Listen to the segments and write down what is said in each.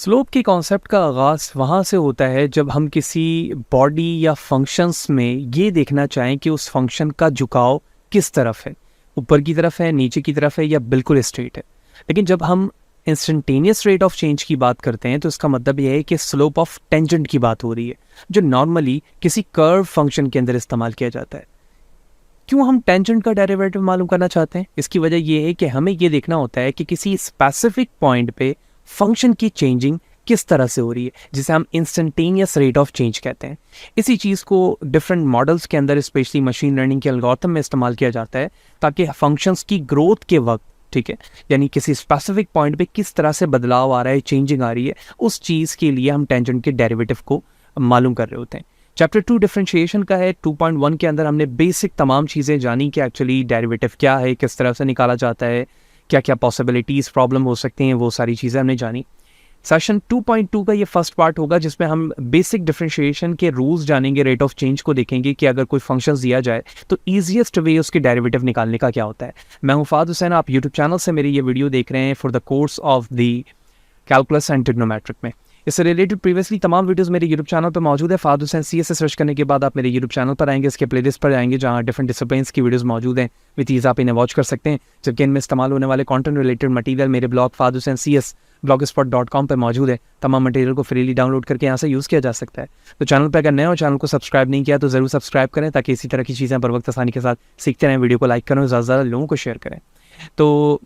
Slope के concept का आगाज़ वहाँ से होता है जब हम किसी बॉडी या फंक्शंस में ये देखना चाहें कि उस फंक्शन का झुकाव किस तरफ है, ऊपर की तरफ है, नीचे की तरफ है या बिल्कुल स्ट्रेट है। लेकिन जब हम इंस्टेंटेनियस रेट ऑफ चेंज की बात करते हैं तो इसका मतलब यह है कि स्लोप ऑफ टेंजेंट की बात हो रही है, जो नॉर्मली किसी कर्व फंक्शन के अंदर इस्तेमाल किया जाता है। क्यों हम टेंजेंट का डेरिवेटिव मालूम करना चाहते हैं? इसकी वजह यह है कि हमें ये देखना होता है कि किसी स्पेसिफिक पॉइंट पे फंक्शन की चेंजिंग किस तरह से हो रही है, जिसे हम इंस्टेंटेनियस रेट ऑफ चेंज कहते हैं। इसी चीज़ को डिफरेंट मॉडल्स के अंदर, स्पेशली मशीन लर्निंग के एल्गोरिथम में इस्तेमाल किया जाता है ताकि फंक्शंस की ग्रोथ के वक्त, ठीक है, यानी किसी स्पेसिफिक पॉइंट पे किस तरह से बदलाव आ रहा है, चेंजिंग आ रही है, उस चीज़ के लिए हम टेंजेंट के डेरिवेटिव को मालूम कर रहे होते हैं। चैप्टर 2 डिफरेंशिएशन का है। 2.1 के अंदर हमने बेसिक तमाम चीज़ें जानी कि एक्चुअली डेरिवेटिव क्या है, किस तरह से निकाला जाता है, क्या क्या पॉसिबिलिटीज़ प्रॉब्लम हो सकती हैं, वो सारी चीज़ें हमने जानी। सेशन 2.2 का ये फर्स्ट पार्ट होगा जिसमें हम बेसिक डिफरेंशिएशन के रूल्स जानेंगे, रेट ऑफ चेंज को देखेंगे कि अगर कोई फंक्शन दिया जाए तो ईजिएस्ट वे उसके डेरिवेटिव निकालने का क्या होता है। मैं हूं फाद हुसैन, आप यूट्यूब चैनल से मेरी ये वीडियो देख रहे हैं for the course of the calculus and trigonometric में। इससे रिलेटेड प्रीवियसली तमाम वीडियोस मेरे यूट्यूब चैनल पर मौजूद है। फाद हुसैन CS से सर्च करने के बाद आप मेरे यूट्यूब चैनल पर आएंगे, इसके प्लेलिस्ट पर आएंगे जहाँ डिफरेंट डिसिप्लिन्स की वीडियोस मौजूद हैं। विथ ईज आप इन्हें वॉच कर सकते हैं, जबकि इनमें इस्तेमाल होने वाले कंटेंट रिलेटेड मटेरियल मेरे blog Fahd Hussain CS blogspot.com पर मौजूद है। तमाम मटेरियल को फ्रीली डाउनलोड करके यहाँ से यूज़ किया जा सकता है। तो चैनल पर अगर नए हो, चैनल को सब्सक्राइब नहीं किया तो ज़रूर सब्सक्राइब करें ताकि इसी तरह की चीज़ें बर वक्त आसानी के साथ सीखते रहें। वीडियो को लाइक करें, ज़्यादा से ज़्यादा लोगों को शेयर करें। तो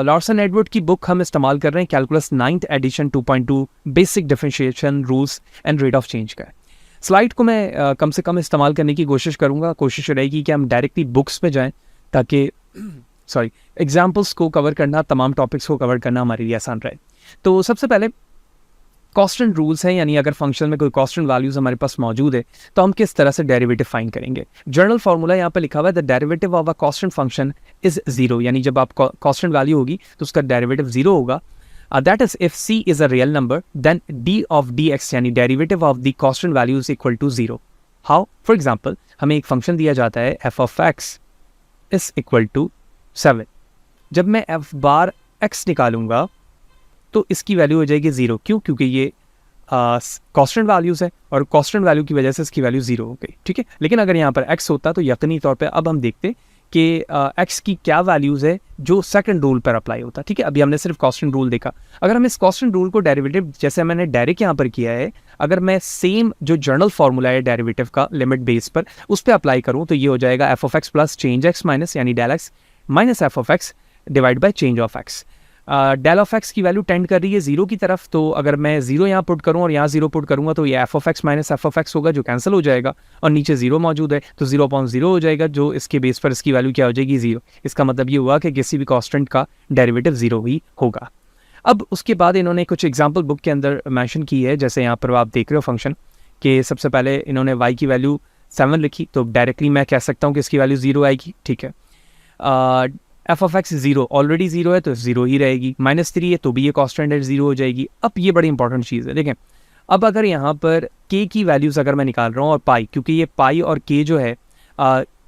लॉर्सन एडवर्ड की बुक हम इस्तेमाल कर रहे हैं, calculus 9th edition 2.2 basic differentiation rules and rate of change का। स्लाइड को मैं कम से कम इस्तेमाल करने की कोशिश करूँगा। कोशिश रहेगी कि हम डायरेक्टली बुक्स में जाएँ ताकि एग्जाम्पल्स को कवर करना, तमाम टॉपिक्स को कवर करना हमारे लिए आसान रहे। तो सबसे पहले कांस्टेंट रूल्स हैं, यानी अगर फंक्शन में कोई कांस्टेंट वैल्यूज हमारे पास मौजूद है तो हम किस तरह से डेरिवेटिव फाइंड करेंगे। जनरल फार्मूला यहाँ पे लिखा हुआ है, the derivative of a constant function is zero, यानी जब आप कांस्टेंट वैल्यू होगी तो उसका डेरिवेटिव जीरो होगा। That is if c is a real number then d of dx, यानी derivative of the constant value is equal to zero. How? For example हमें एक फंक्शन दिया जाता है f of x is equal to 7। जब मैं f बार x निकालूंगा तो इसकी वैल्यू हो जाएगी जीरो। क्यों? क्योंकि ये कांस्टेंट वैल्यूज है और कांस्टेंट वैल्यू की वजह से इसकी वैल्यू जीरो हो गई, ठीक है। लेकिन अगर यहाँ पर x होता तो यकीनी तौर पे अब हम देखते कि x की क्या वैल्यूज है जो सेकंड रूल पर अप्लाई होता, ठीक है। अभी हमने सिर्फ कांस्टेंट रूल देखा। अगर हम इस कांस्टेंट रूल को डेरिवेटिव, जैसे मैंने डायरेक्ट यहाँ पर किया है, अगर मैं सेम जो जनरल फार्मूला है डेरिवेटिव का लिमिट बेस पर उस पर अप्लाई करूँ तो ये हो जाएगा f of x plus change x minus, यानी del x minus f of x divide by change of x। Del of x की वैल्यू टेंड कर रही है जीरो की तरफ, तो अगर मैं जीरो यहाँ पुट करूँ और यहाँ जीरो पुट करूँगा तो ये F of x minus F of x होगा जो कैंसिल हो जाएगा, और नीचे जीरो मौजूद है तो 0.0 हो जाएगा, जो इसके बेस पर इसकी वैल्यू क्या हो जाएगी, जीरो। इसका मतलब ये हुआ कि किसी भी कांस्टेंट का डेरिवेटिव जीरो ही होगा। अब उसके बाद इन्होंने कुछ एग्जाम्पल बुक के अंदर मैंशन की है, जैसे यहाँ पर आप देख रहे हो फंक्शन के सबसे पहले इन्होंने y की वैल्यू 7 लिखी, तो डायरेक्टली मैं कह सकता हूँ कि इसकी वैल्यू जीरो आएगी, ठीक है। F of x zero, already zero है तो जीरो ही रहेगी। -3 है तो भी ये कांस्टेंट है, जीरो हो जाएगी। अब ये बड़ी इंपॉर्टेंट चीज़ है, देखें। अब अगर यहाँ पर k की वैल्यूज़ अगर मैं निकाल रहा हूँ और पाई, क्योंकि ये पाई और k जो है,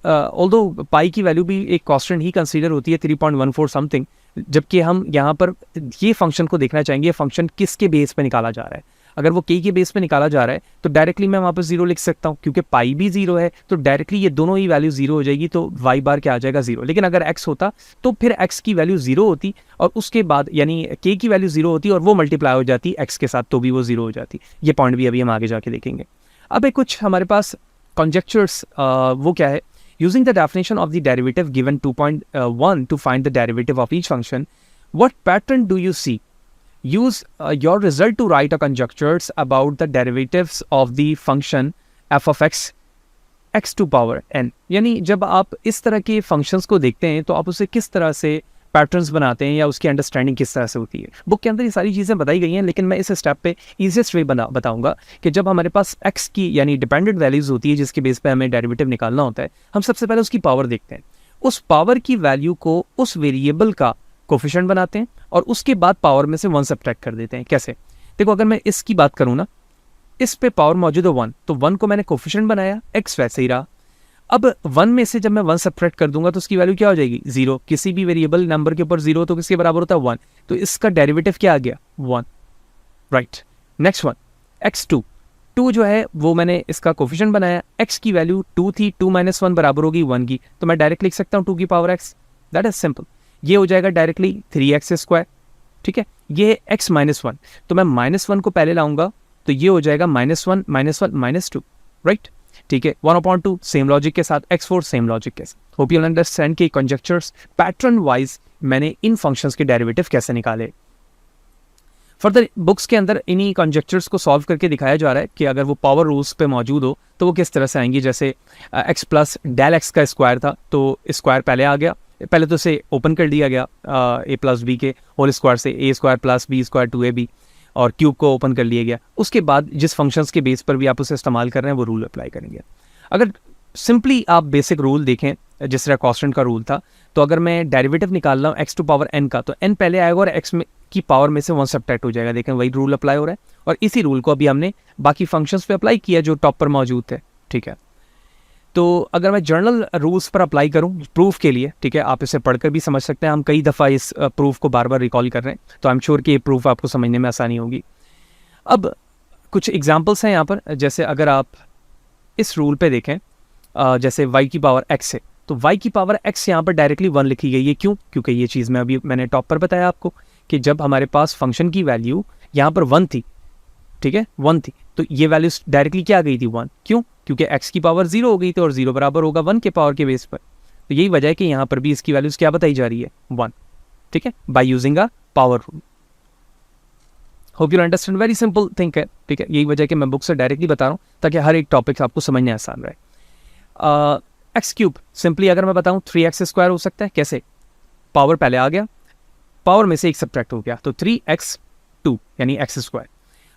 ऑल्दो पाई की वैल्यू भी एक कांस्टेंट ही कंसीडर होती है 3.14 समथिंग, जबकि हम यहाँ पर ये फंक्शन को देखना चाहेंगे, ये फंक्शन किसके बेस पे निकाला जा रहा है। अगर वो k के बेस पे निकाला जा रहा है तो डायरेक्टली मैं वहाँ पर जीरो लिख सकता हूँ, क्योंकि पाई भी जीरो है तो डायरेक्टली ये दोनों ही वैल्यू जीरो हो जाएगी, तो y बार क्या आ जाएगा, जीरो। लेकिन अगर x होता तो फिर x की वैल्यू जीरो होती और उसके बाद यानी k की वैल्यू जीरो होती और वो मल्टीप्लाई हो जाती x के साथ, तो भी वो जीरो हो जाती। ये पॉइंट भी अभी हम आगे जाके देखेंगे। अब एक कुछ हमारे पास कॉन्जेक्चर्स, वो क्या है, using the definition of the derivative given 2.1 to find the derivative of each function, what pattern do you see? Use your result to write a conjectures about the derivatives of the function f of x to power n। यानी जब आप इस तरह के functions को देखते हैं तो आप उसे किस तरह से पैटर्न्स बनाते हैं या उसकी अंडरस्टैंडिंग किस तरह से होती है। बुक के अंदर ये सारी चीज़ें बताई गई हैं, लेकिन मैं इस स्टेप पे ईजिएस्ट वे बताऊंगा कि जब हमारे पास x की यानी डिपेंडेंट वैल्यूज़ होती है जिसके बेस पे हमें डेरिवेटिव निकालना होता है, हम सबसे पहले उसकी पावर देखते हैं। उस पावर की वैल्यू को उस वेरिएबल का कोफिशिएंट बनाते हैं और उसके बाद पावर में से 1 सब्ट्रैक्ट कर देते हैं। कैसे? देखो, अगर मैं इसकी बात करूँ ना, इस पे पावर मौजूद है 1, तो 1 को मैंने कोफिशिएंट बनाया, x वैसे ही रहा। अब 1 में से जब मैं 1 सब्ट्रैक्ट कर दूंगा तो उसकी वैल्यू क्या हो जाएगी, जीरो। किसी भी वेरिएबल नंबर के ऊपर जीरो तो किसके बराबर होता है, 1, तो इसका डेरिवेटिव क्या आ गया, 1। राइट। नेक्स्ट वन x2, 2 जो है वो मैंने इसका कोफिशिएंट बनाया, x की वैल्यू 2 थी, 2 - 1 बराबर होगी 1 की, तो मैं डायरेक्ट लिख सकता हूँ 2 की power x, that is simple. ये हो जाएगा डायरेक्टली 3x², ठीक है। ये x -1, तो मैं -1 को पहले लाऊंगा, तो ये हो जाएगा -1 -1 -2, राइट, ठीक है। 1/2 सेम लॉजिक के साथ, x4 सेम लॉजिक के साथ। होप यू अंडरस्टैंड कि कंजक्चर्स पैटर्न वाइज मैंने इन फंक्शंस के डेरिवेटिव कैसे निकाले। फर्दर बुक्स के अंदर इन्हीं कंजक्चर्स को सॉल्व करके दिखाया जा रहा है कि अगर वो पावर रूल्स पे मौजूद हो तो वो किस तरह से आएंगी। जैसे x प्लस डेल एक्स का स्क्वायर था, तो स्क्वायर पहले आ गया, पहले तो इसे ओपन कर दिया गया a प्लस बी के होल स्क्वायर से, a² + b² 2ab, और क्यूब को ओपन कर लिया गया। उसके बाद जिस फंक्शंस के बेस पर भी आप उसे इस्तेमाल कर रहे हैं वो रूल अप्लाई करेंगे। अगर सिंपली आप बेसिक रूल देखें जिस तरह कांस्टेंट का रूल था, तो अगर मैं डेरिवेटिव निकाल रहा हूँ x टू पावर n का, तो n पहले आएगा और x की पावर में से 1 सब्ट्रैक्ट हो जाएगा। देखें वही रूल अप्लाई हो रहा है, और इसी रूल को अभी हमने बाकी फंक्शंस पे अप्लाई किया जो टॉप पर मौजूद थे, ठीक है। तो अगर मैं जर्नल रूल्स पर अप्लाई करूं प्रूफ के लिए, ठीक है, आप इसे पढ़कर भी समझ सकते हैं, हम कई दफ़ा इस प्रूफ को बार बार रिकॉल कर रहे हैं, तो आई एम श्योर कि ये प्रूफ आपको समझने में आसानी होगी। अब कुछ एग्जांपल्स हैं यहाँ पर, जैसे अगर आप इस रूल पे देखें, जैसे y की पावर x है, तो y की पावर x यहाँ पर डायरेक्टली 1 लिखी गई है। क्यों? क्योंकि ये चीज़ मैंने टॉप पर बताया आपको कि जब हमारे पास फंक्शन की वैल्यू यहाँ पर 1 थी, ठीक है, 1 थी, तो ये वैल्यू डायरेक्टली क्या आ गई थी 1। क्यों? क्योंकि x की पावर 0 हो गई थी, और 0 बराबर होगा 1 के पावर के बेस पर। तो यही वजह है कि यहाँ पर भी इसकी वैल्यूज़ क्या बताई जा रही है 1, ठीक है, bye using a power rule. Hope you understand, very simple think है, ठीक है। यही वजह है कि मैं बुक से डायरेक्टली बता रहा हूँ ताकि हर एक टॉपिक आपको समझने आसान रहे। x³ सिंपली अगर मैं बताऊँ 3x² हो सकता है। कैसे? पावर पहले आ गया, पावर में से एक सब्ट्रैक्ट हो गया, तो 3x2 यानी x²।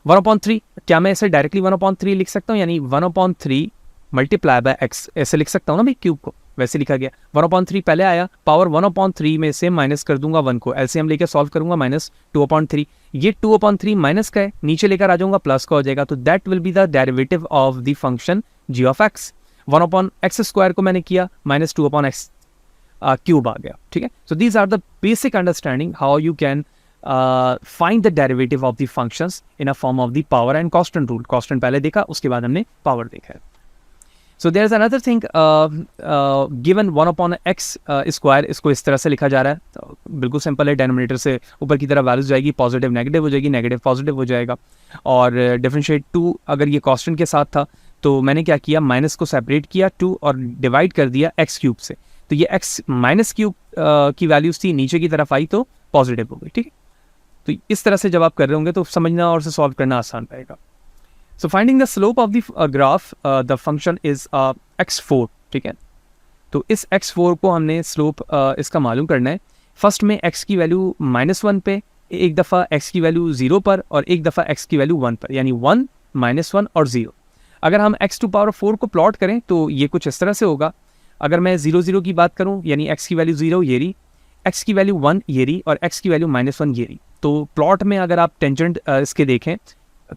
1/3, क्या मैं इसे डायरेक्टली 1/3 लिख सकता हूँ, यानी 1/3 मल्टीप्लाई बाय x, ऐसे लिख सकता हूँ ना भाई, क्यूब को वैसे लिखा गया। 1/3 पहले आया, पावर 1/3 में से माइनस कर दूंगा 1 को, एलसीएम लेकर सॉल्व करूंगा, -2/3। ये 2/3 माइनस का है, नीचे लेकर आ जाऊंगा, प्लस का हो जाएगा, तो that will be the derivative of the function g of x। 1/x² को मैंने किया, -2/x क्यूब आ गया, ठीक है। So these are the basic understanding how you can find the derivative of the functions in a form of the power and constant rule. Constant पहले देखा, उसके बाद हमने पावर देखा है। So there is another thing, given 1/x², इसको इस तरह से लिखा जा रहा है, तो बिल्कुल सिंपल है। डिनोमिनेटर से ऊपर की तरफ वैल्यूज जाएगी, पॉजिटिव नेगेटिव हो जाएगी, नेगेटिव पॉजिटिव हो जाएगा, और डिफरेंशिएट 2 अगर ये कांस्टेंट के साथ था तो मैंने क्या किया, माइनस को सेपरेट किया 2 और डिवाइड कर दिया x³ से, तो ये x -³ की वैल्यूज थी, नीचे की तरफ आई तो पॉजिटिव हो गई, ठीक है। तो इस तरह से जब आप कर रहे होंगे तो समझना और से सॉल्व करना आसान रहेगा। So finding the slope of the graph, the function is x4, ठीक है। तो इस x4 को हमने स्लोप इसका मालूम करना है। फर्स्ट में x की वैल्यू -1 पे, एक दफ़ा x की वैल्यू 0 पर, और एक दफ़ा x की वैल्यू 1 पर, यानी 1 -1 और 0। अगर हम x⁴ को प्लॉट करें तो ये कुछ इस तरह से होगा। अगर मैं 0 0 की बात करूं, यानी x की वैल्यू 0 ये रही, x की वैल्यू 1 ये रही, और x की वैल्यू -1 ये रही। तो प्लॉट में अगर आप टेंजेंट इसके देखें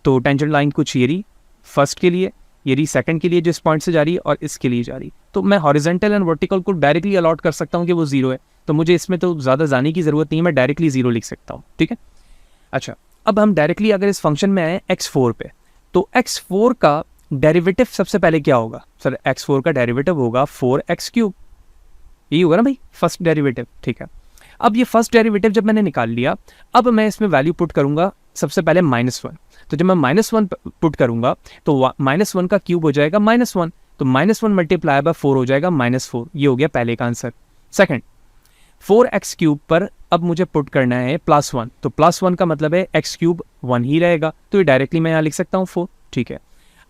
तो टेंजेंट लाइन कुछ ये रही फर्स्ट के लिए, ये रही सेकंड के लिए जिस पॉइंट से जा रही है, और इसके लिए जा रही। तो मैं हॉरिजॉन्टल एंड वर्टिकल को डायरेक्टली अलॉट कर सकता हूँ कि वो 0 है, तो मुझे इसमें तो ज़्यादा जाने की ज़रूरत नहीं है, मैं डायरेक्टली 0 लिख सकता हूँ, ठीक है। अच्छा, अब हम डायरेक्टली अगर इस फंक्शन में आए x4 पे, तो x4 का डेरिवेटिव सबसे पहले क्या होगा सर? x4 का डेरिवेटिव होगा 4x³, यही होगा ना भाई, फर्स्ट डेरिवेटिव, ठीक है। अब ये फर्स्ट डेरिवेटिव जब मैंने निकाल लिया, अब मैं इसमें वैल्यू पुट करूंगा सबसे पहले -1। तो जब मैं -1 पुट करूंगा तो -1 का क्यूब हो जाएगा -1, तो -1 मल्टीप्लाई बाय 4 हो जाएगा -4। ये हो गया पहले का आंसर। सेकंड, 4x³ पर अब मुझे पुट करना है +1, तो +1 का मतलब है x³ 1 ही रहेगा, तो ये डायरेक्टली मैं यहाँ लिख सकता हूँ 4, ठीक है।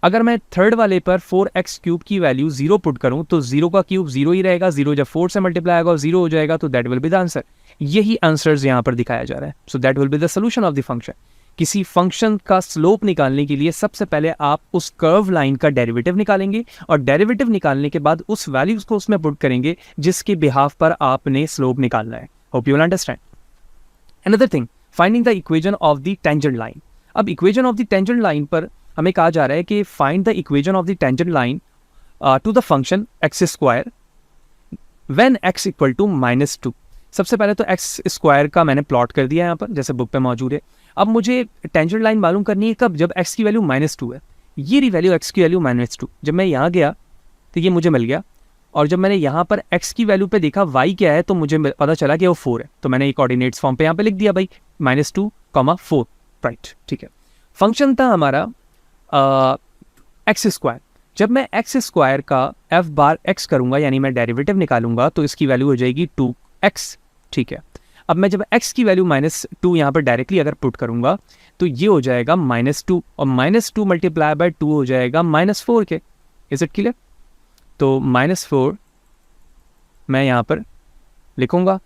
अगर मैं थर्ड वाले पर 4x³ की वैल्यू 0 पुट करूं तो 0 का क्यूब 0 ही रहेगा, 0 जब 4 से मल्टीप्लाई होगा 0 हो जाएगा, तो that will be the answer. यही आंसर्स यहाँ पर दिखाया जा रहा है। So that will be the solution of the function. किसी फंक्शन का स्लोप निकालने के लिए सबसे पहले आप उस कर्व लाइन का डेरिवेटिव निकालेंगे, और डेरिवेटिव निकालने के बाद उस वैल्यूज को उसमें पुट करेंगे जिसके बिहाफ पर आपने स्लोप निकालना है। Hope you will understand. Another thing, finding the equation of the tangent line. अब equation of the tangent line पर हमें कहा जा रहा है कि find the equation of the tangent line to the function x² when x = -2। सबसे पहले तो x² का मैंने प्लॉट कर दिया यहाँ पर, जैसे बुक पे मौजूद है। अब मुझे टेंजेंट लाइन मालूम करनी है कब, जब x की वैल्यू -2 है। ये रही वैल्यू x की वैल्यू -2। जब मैं यहाँ गया तो ये मुझे मिल गया, और जब मैंने यहाँ पर x की वैल्यू पे देखा y क्या है तो मुझे पता चला कि वो 4 है, तो मैंने एक कोऑर्डिनेट्स फॉर्म पे यहाँ पे लिख दिया भाई -2, 4, राइट, ठीक है। फंक्शन था हमारा x²। जब मैं x² का f बार x करूंगा, यानी मैं डेरिवेटिव निकालूंगा, तो इसकी वैल्यू हो जाएगी 2x, ठीक है। अब मैं जब x की वैल्यू -2 यहाँ पर डायरेक्टली अगर पुट करूंगा तो ये हो जाएगा -2, और -2 मल्टीप्लाई बाय 2 हो जाएगा -4 के। Is it clear? तो -4 मैं यहाँ पर लिखूंगा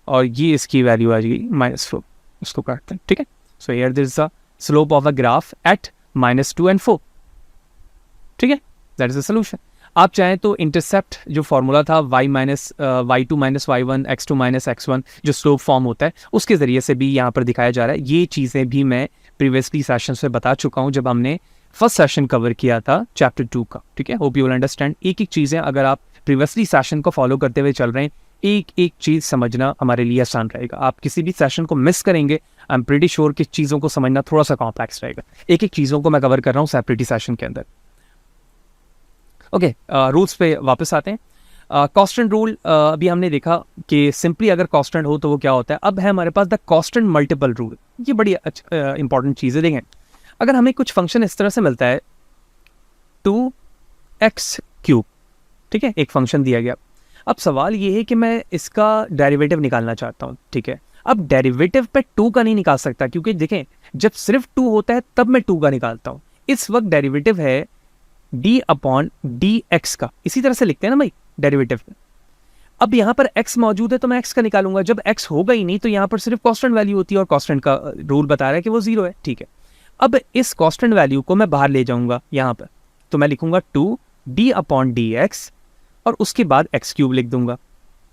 और ये इसकी वैल्यू आ जाएगी -4। उसको काटते हैं, ठीक है। So here this is the slope of a graph at -2 and 4, ठीक है। That is the solution. आप चाहें तो इंटरसेप्ट जो फॉर्मूला था y-2 - y1 x2 - x1 जो स्लोप फॉर्म होता है, उसके ज़रिए से भी यहाँ पर दिखाया जा रहा है। ये चीज़ें भी मैं प्रीवियसली सेशन में बता चुका हूँ जब हमने फर्स्ट सेशन कवर किया था चैप्टर 2 का, ठीक है। Hope you will understand. एक एक चीज़ें अगर आप प्रीवियसली सेशन को फॉलो करते हुए चल रहे हैं, एक एक चीज़ समझना हमारे लिए आसान रहेगा। आप किसी भी सेशन को मिस करेंगे, आई एम प्रीटी श्योर कि चीज़ों को समझना थोड़ा सा कॉम्प्लेक्स रहेगा। एक एक चीज़ों को मैं कवर कर रहा हूँ सेपरेट सेशन के अंदर। ओके, रूल्स पे वापस आते हैं। कांस्टेंट रूल अभी हमने देखा कि सिंपली अगर कांस्टेंट हो तो वो क्या होता है। अब है हमारे पास द कांस्टेंट मल्टीपल रूल। ये बड़ी इंपॉर्टेंट चीज़ है। देखें, अगर हमें कुछ फंक्शन इस तरह से मिलता है 2x³, ठीक है, एक फंक्शन दिया गया। अब सवाल ये है कि मैं इसका डेरिवेटिव निकालना चाहता हूँ, ठीक है। अब डेरिवेटिव पे 2 का नहीं निकाल सकता, क्योंकि देखें जब सिर्फ 2 होता है तब मैं 2 का निकालता हूँ। इस वक्त डेरिवेटिव है d/dx का, इसी तरह से लिखते हैं ना भाई डेरिवेटिव में। अब यहाँ पर x मौजूद है तो मैं x का निकालूंगा। जब x होगा ही नहीं तो यहाँ पर सिर्फ कांस्टेंट वैल्यू होती है, और कांस्टेंट का रूल बता रहा है कि वो 0 है, ठीक है। अब इस कांस्टेंट वैल्यू को मैं बाहर ले जाऊंगा यहाँ पर, तो मैं लिखूंगा 2d/dx और उसके बाद x³ लिख दूंगा।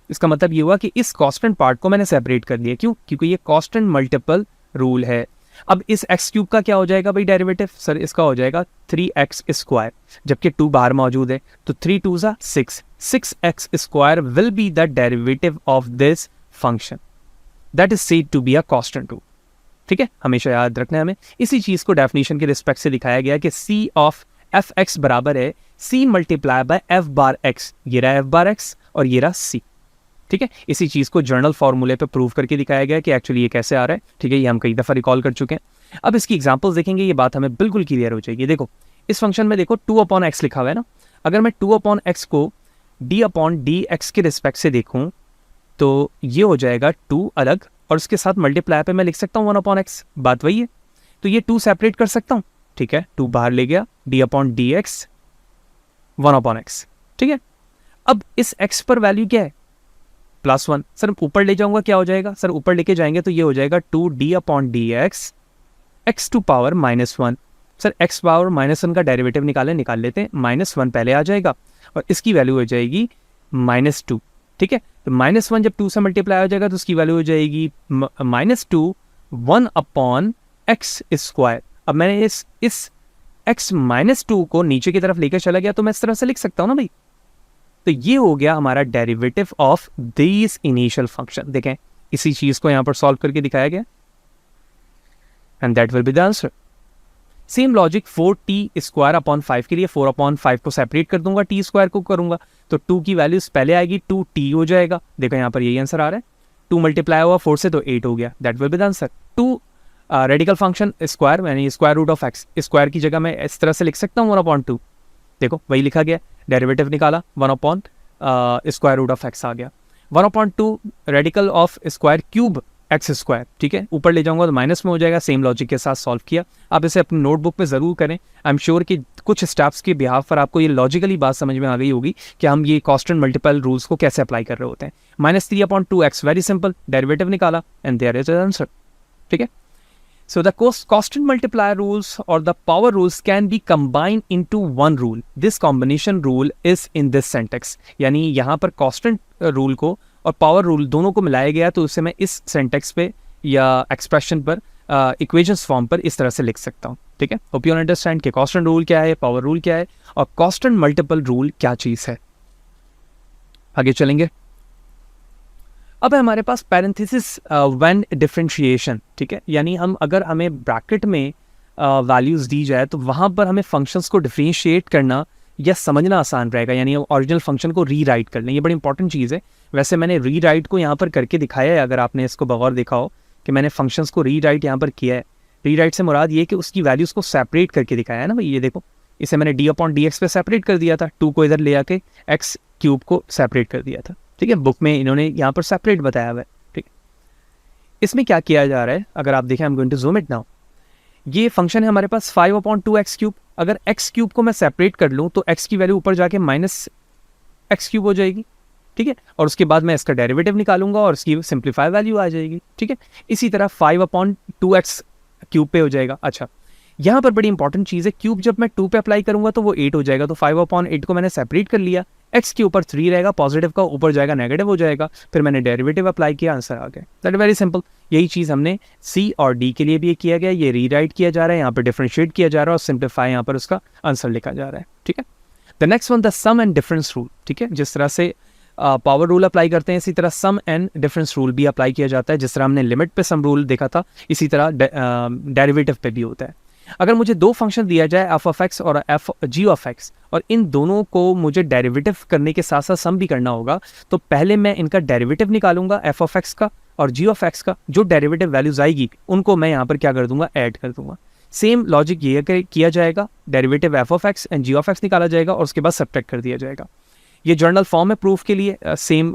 इसका मतलब ये हुआ कि इस कांस्टेंट पार्ट को मैंने सेपरेट कर लिया। क्यों? क्योंकि ये कांस्टेंट मल्टीपल रूल है। अब इस x³ का क्या हो जाएगा भाई डेरिवेटिव? सर इसका हो जाएगा 3x², जबकि 2 बाहर मौजूद है, तो 3 2 6, 6x² will be the derivative of this function that is said to be a constant rule, ठीक है। हमेशा याद रखना है हमें। इसी चीज को डेफिनेशन के रिस्पेक्ट से दिखाया गया कि c ऑफ f(x) बराबर है c मल्टीप्लाई बाय f(x), ये रहा f(x) और ये रहा c, ठीक है। इसी चीज़ को जर्नल फॉर्मूले पे प्रूव करके दिखाया गया कि एक्चुअली ये कैसे आ रहा है, ठीक है। ये हम कई दफ़ा रिकॉल कर चुके हैं। अब इसकी एग्जांपल्स देखेंगे, ये बात हमें बिल्कुल क्लियर हो जाएगी। देखो इस फंक्शन में देखो 2/x लिखा हुआ है ना। अगर मैं 2/x को d/dx के रिस्पेक्ट से देखूँ तो ये हो जाएगा 2 अलग, और उसके साथ मल्टीप्लाई पे मैं लिख सकता हूँ 1/x, बात वही है। तो ये 2 सेपरेट कर सकता हूँ, ठीक है। 2 बाहर ले गया, d/dx 1/x, ठीक है। अब इस x पर वैल्यू क्या है? +1। सर ऊपर ले जाऊंगा क्या हो जाएगा? सर ऊपर लेके जाएंगे तो ये हो जाएगा 2d/dx x⁻1। सर x⁻1 का डेरिवेटिव निकाल लेते हैं। -1 पहले आ जाएगा और इसकी वैल्यू हो जाएगी -2, ठीक है। तो -1 जब 2 से मल्टीप्लाई हो जाएगा तो उसकी वैल्यू हो जाएगी -2 1/x²। अब मैंने इस x-2 को नीचे की तरफ लेकर चला गया तो मैं इस तरह से लिख सकता हूँ ना भाई। तो ये हो गया हमारा derivative of this initial function. देखें इसी चीज को यहां पर सॉल्व करके दिखाया गया, and that will be the answer. Same logic 4t² 5 के लिए 4/5 को सेपरेट कर दूंगा, t² को करूंगा तो 2 की वैल्यूज पहले आएगी, 2t हो जाएगा। देखो यहां पर यही आंसर आ रहा है, 2 मल्टीप्लाई हुआ 4 से तो 8 हो गया, that will be the answer. 2 radical function square यानी square root of x, square की जगह मैं इस तरह से लिख सकता हूँ 1/2। देखो वही लिखा गया, डेरिवेटिव निकाला 1/√x आ गया। 1/2 रेडिकल ऑफ स्क्वायर³ x², ठीक है। ऊपर ले जाऊंगा तो माइनस में हो जाएगा। सेम लॉजिक के साथ सॉल्व किया। आप इसे अपनी नोटबुक पे जरूर करें। आई एम श्योर कि कुछ स्टेप्स के बिहाफ पर आपको ये लॉजिकली बात समझ में आ गई होगी कि हम ये कांस्टेंट मल्टीपल रूल्स को कैसे अप्लाई कर रहे होते हैं। -3/2x वेरी सिंपल, डेरिवेटिव निकाला एंड देयर इज आंसर, ठीक है। So the constant multiplier rules or the power rules can be combined into one rule. This combination rule is in this syntax. यानी यहाँ पर constant rule को और power rule दोनों को मिलाया गया, तो उसे मैं इस syntax पे या expression पर equations form पर इस तरह से लिख सकता हूँ, ठीक है। Hope you understand कि constant rule क्या है, power rule क्या है और constant multiple rule क्या चीज़ है। आगे चलेंगे। अब है हमारे पास पैरेंथेसिस व्हेन डिफरेंशिएशन, ठीक है, यानी अगर हमें ब्रैकेट में वैल्यूज़ दी जाए तो वहाँ पर हमें फंक्शंस को डिफरेंशिएट करना या समझना आसान रहेगा, यानी ओरिजिनल फंक्शन को रीराइट कर लें। ये बड़ी इंपॉर्टेंट चीज़ है। वैसे मैंने रीराइट को यहाँ पर करके दिखाया है, अगर आपने इसको बगौर देखा हो कि मैंने फंक्शंस को रीराइट यहाँ पर किया है। रीराइट से मुराद ये कि उसकी वैल्यूज़ को सेपरेट करके दिखाया है ना भाई, ये देखो, इसे मैंने d/dx पे सेपरेट कर दिया था, 2 को इधर ले आके x³ को सेपरेट कर दिया था, ठीक है। बुक में इन्होंने यहाँ पर सेपरेट बताया हुआ है, ठीक है। इसमें क्या किया जा रहा है, अगर आप देखें, I am going to zoom it now. ये फंक्शन है हमारे पास 5/2x³। अगर x³ को मैं सेपरेट कर लूँ तो x की वैल्यू ऊपर जाके -x³ हो जाएगी, ठीक है, और उसके बाद मैं इसका डेरिवेटिव निकालूंगा और इसकी सिंप्लीफाई वैल्यू आ जाएगी, ठीक है। इसी तरह 5/2x³ पे हो जाएगा। अच्छा, यहाँ पर बड़ी इंपॉर्टेंट चीज़ है, क्यूब जब मैं 2 पे अप्लाई करूंगा तो वो 8 हो जाएगा, तो 5/8 को मैंने सेपरेट कर लिया, x के ऊपर 3 रहेगा, पॉजिटिव का ऊपर जाएगा नेगेटिव हो जाएगा, फिर मैंने डेरिवेटिव अप्लाई किया, आंसर आ गया। That is very simple. यही चीज़ हमने C और D के लिए भी किया गया, ये रीराइट किया जा रहा है, यहाँ पर डिफरेंशिएट किया जा रहा है और सिंप्लीफाई यहाँ पर उसका आंसर लिखा जा रहा है, ठीक है। The next one, the sum and difference rule, ठीक है। जिस तरह से पावर रूल अप्लाई करते हैं, इसी तरह सम एंड डिफरेंस रूल भी अप्लाई किया जाता है। जिस तरह हमने लिमिट पे सम रूल देखा था, इसी तरह डेरिवेटिव पे भी होता है। अगर मुझे दो फंक्शन दिया जाए f(x) और g(x) और इन दोनों को मुझे डेरिवेटिव करने के साथ साथ सम भी करना होगा, तो पहले मैं इनका डेरिवेटिव निकालूंगा f(x) का और g(x) का। जो डेरिवेटिव वैल्यूज आएगी उनको मैं यहाँ पर क्या कर दूंगा, ऐड कर दूंगा। सेम लॉजिक ये किया जाएगा, डेरिवेटिव f(x) एंड g(x) निकाला जाएगा और उसके बाद सब्ट्रैक्ट कर दिया जाएगा। ये जर्नल फॉर्म है प्रूफ के लिए। सेम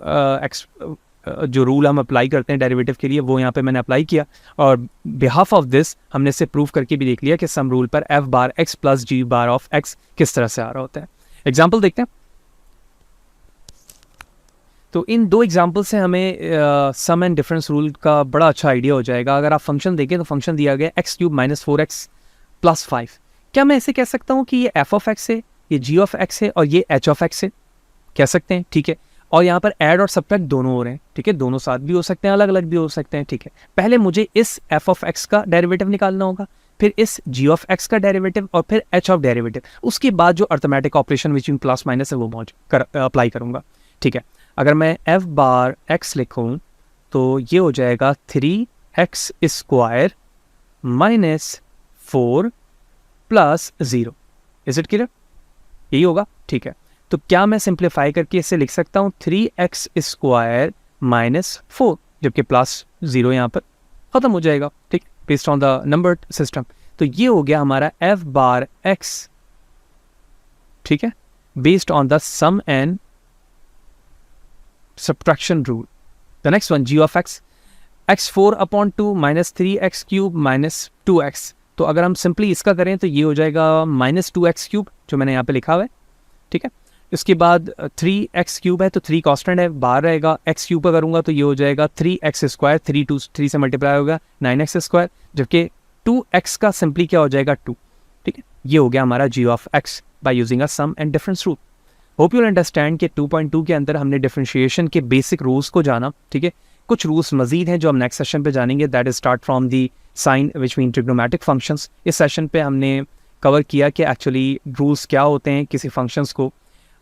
जो रूल हम अप्लाई करते हैं डेरिवेटिव के लिए वो यहाँ पे मैंने अप्लाई किया, और बिहाफ ऑफ दिस हमने इसे प्रूफ करके भी देख लिया कि सम रूल पर f(x) + g(x) किस तरह से आ रहा होता है। एग्जाम्पल देखते हैं। तो इन दो एग्जाम्पल से हमें सम एंड डिफरेंस रूल का बड़ा अच्छा आइडिया हो जाएगा। अगर आप फंक्शन देखें तो फंक्शन दिया गया x³ - 4x + 5। क्या मैं ऐसे कह सकता हूँ कि ये f(x) है, ये g(x) है और ये h(x) है? कह सकते हैं, ठीक है। और यहाँ पर ऐड और सब्ट्रैक्ट दोनों हो रहे हैं, ठीक है, दोनों साथ भी हो सकते हैं, अलग अलग भी हो सकते हैं, ठीक है। पहले मुझे इस f(x) का डेरिवेटिव निकालना होगा, फिर इस g(x) का डेरिवेटिव और फिर h ऑफ डेरिवेटिव। उसके बाद जो arithmetic operation which plus minus है वो अप्लाई करूंगा, ठीक है। अगर मैं f(x) लिखूँ तो ये हो जाएगा 3x² - 4 + 0। Is it clear? यही होगा, ठीक है। तो क्या मैं सिंप्लीफाई करके इसे लिख सकता हूँ 3x² - 4, जबकि +0 यहाँ पर खत्म हो जाएगा, ठीक, based on the number system. तो ये हो गया हमारा f(x), ठीक है, based on the sum and subtraction rule. The next one, g(x), x4/2 - 3x³ - 2x। तो अगर हम सिंपली इसका करें तो ये हो जाएगा -2x³ जो मैंने यहाँ पे लिखा हुआ है, ठीक है। इसके बाद 3x³ है तो 3 कांस्टेंट है, बाहर रहेगा। x³ पर करूँगा तो ये हो जाएगा 3x², 3 से मल्टीप्लाई होगा 9x², जबकि 2x का सिंपली क्या हो जाएगा 2, ठीक है। ये हो गया हमारा g(x) by using a sum and difference rule. Hope you understand कि 2.2 के अंदर हमने डिफरेंशिएशन के बेसिक रूल्स को जाना, ठीक है। कुछ रूल्स मजीद हैं जो हम नेक्स्ट सेशन पे जानेंगे, that is start from the sine which mean trigonometric functions. इस सेशन पे हमने कवर किया कि एक्चुअली रूल्स क्या होते हैं किसी फंक्शंस को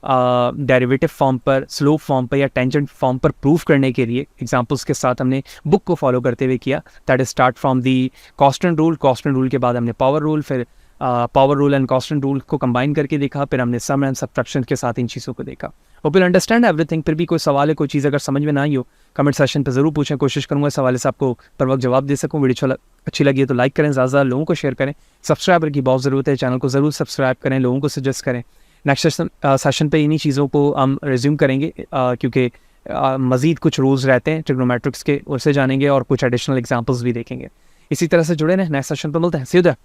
डेरिवेटिव फॉर्म पर, स्लोप फॉर्म पर या टेंजेंट फॉर्म पर प्रूफ करने के लिए एग्जांपल्स के साथ हमने बुक को फॉलो करते हुए किया। That is start from the constant rule, constant rule के बाद हमने पावर रूल, फिर power rule and constant rule को कंबाइन करके देखा, फिर हमने सम एंड सब्ट्रैक्शन के साथ इन चीज़ों को देखा। Hope you understand everything. फिर भी कोई सवाल है, कोई चीज़ अगर समझ में ना आई हो, कमेंट सेशन पर ज़रूर पूछें, कोशिश करूँगा इस हवाले से आपको पर वक्त जवाब दे सकूँ। वीडियो अच्छी लगी है तो लाइक करें, ज़्यादा लोगों को शेयर करें, सब्सक्राइबर की बहुत ज़रूरत है, चैनल को ज़रूर सब्सक्राइब करें, लोगों को सजेस्ट करें। नेक्स्ट सेशन पे इन्हीं चीज़ों को हम रिज्यूम करेंगे, क्योंकि मज़ीद कुछ रूल्स रहते हैं ट्रिग्नोमेट्रिक्स के, उससे जानेंगे और कुछ एडिशनल एग्जांपल्स भी देखेंगे। इसी तरह से जुड़े रहें, नेक्स्ट सेशन पे मिलते हैं। सी यू देयर।